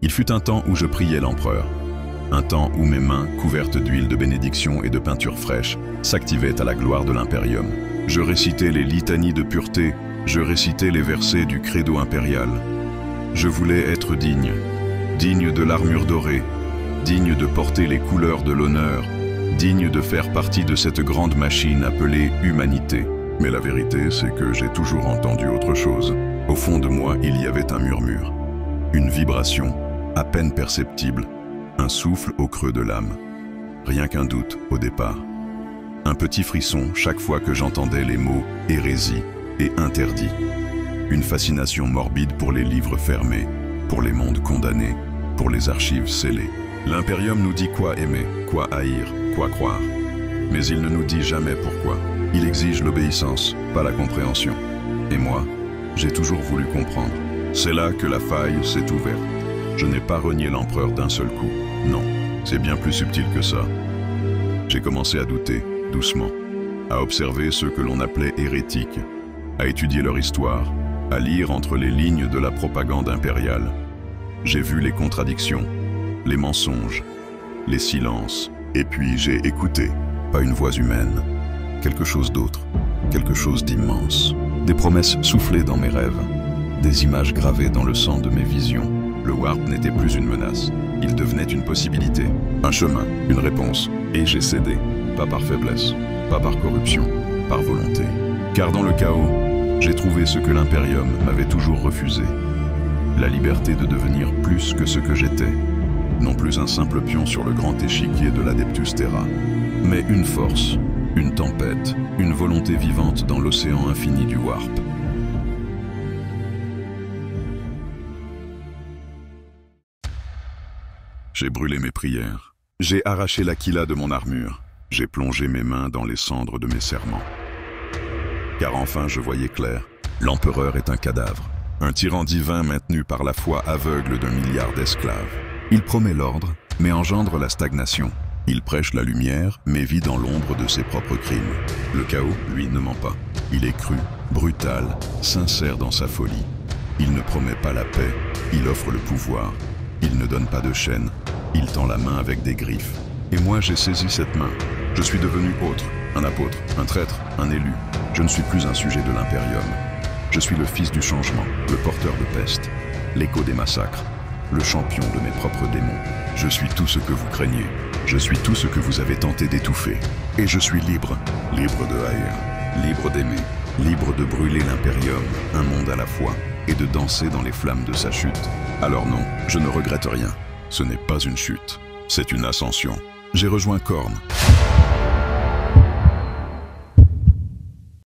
Il fut un temps où je priais l'empereur. Un temps où mes mains, couvertes d'huile de bénédiction et de peinture fraîche, s'activaient à la gloire de l'impérium. Je récitais les litanies de pureté, je récitais les versets du credo impérial. Je voulais être digne de l'armure dorée, digne de porter les couleurs de l'honneur, digne de faire partie de cette grande machine appelée humanité. Mais la vérité, c'est que j'ai toujours entendu autre chose. Au fond de moi, il y avait un murmure, une vibration, à peine perceptible, un souffle au creux de l'âme. Rien qu'un doute au départ. Un petit frisson chaque fois que j'entendais les mots « hérésie » et « interdit ». Une fascination morbide pour les livres fermés, pour les mondes condamnés, pour les archives scellées. L'impérium nous dit quoi aimer, quoi haïr, quoi croire. Mais il ne nous dit jamais pourquoi. Il exige l'obéissance, pas la compréhension. Et moi, j'ai toujours voulu comprendre. C'est là que la faille s'est ouverte. Je n'ai pas renié l'empereur d'un seul coup. Non, c'est bien plus subtil que ça. J'ai commencé à douter, doucement, à observer ceux que l'on appelait hérétiques, à étudier leur histoire, à lire entre les lignes de la propagande impériale. J'ai vu les contradictions, les mensonges, les silences, et puis j'ai écouté, pas une voix humaine, quelque chose d'autre, quelque chose d'immense. Des promesses soufflées dans mes rêves, des images gravées dans le sang de mes visions. Le warp n'était plus une menace, il devenait une possibilité, un chemin, une réponse. Et j'ai cédé, pas par faiblesse, pas par corruption, par volonté. Car dans le chaos, j'ai trouvé ce que l'impérium m'avait toujours refusé. La liberté de devenir plus que ce que j'étais. Non plus un simple pion sur le grand échiquier de l'Adeptus Terra, mais une force, une tempête, une volonté vivante dans l'océan infini du warp. J'ai brûlé mes prières. J'ai arraché l'aquila de mon armure. J'ai plongé mes mains dans les cendres de mes serments. Car enfin je voyais clair. L'empereur est un cadavre. Un tyran divin maintenu par la foi aveugle d'un milliard d'esclaves. Il promet l'ordre, mais engendre la stagnation. Il prêche la lumière, mais vit dans l'ombre de ses propres crimes. Le chaos, lui, ne ment pas. Il est cru, brutal, sincère dans sa folie. Il ne promet pas la paix, il offre le pouvoir. Il ne donne pas de chaîne, il tend la main avec des griffes. Et moi, j'ai saisi cette main. Je suis devenu autre, un apôtre, un traître, un élu. Je ne suis plus un sujet de l'impérium. Je suis le fils du changement, le porteur de peste, l'écho des massacres, le champion de mes propres démons. Je suis tout ce que vous craignez. Je suis tout ce que vous avez tenté d'étouffer. Et je suis libre, libre de haïr, libre d'aimer, libre de brûler l'impérium, un monde à la fois, et de danser dans les flammes de sa chute. Alors non, je ne regrette rien. Ce n'est pas une chute, c'est une ascension. J'ai rejoint Khorne.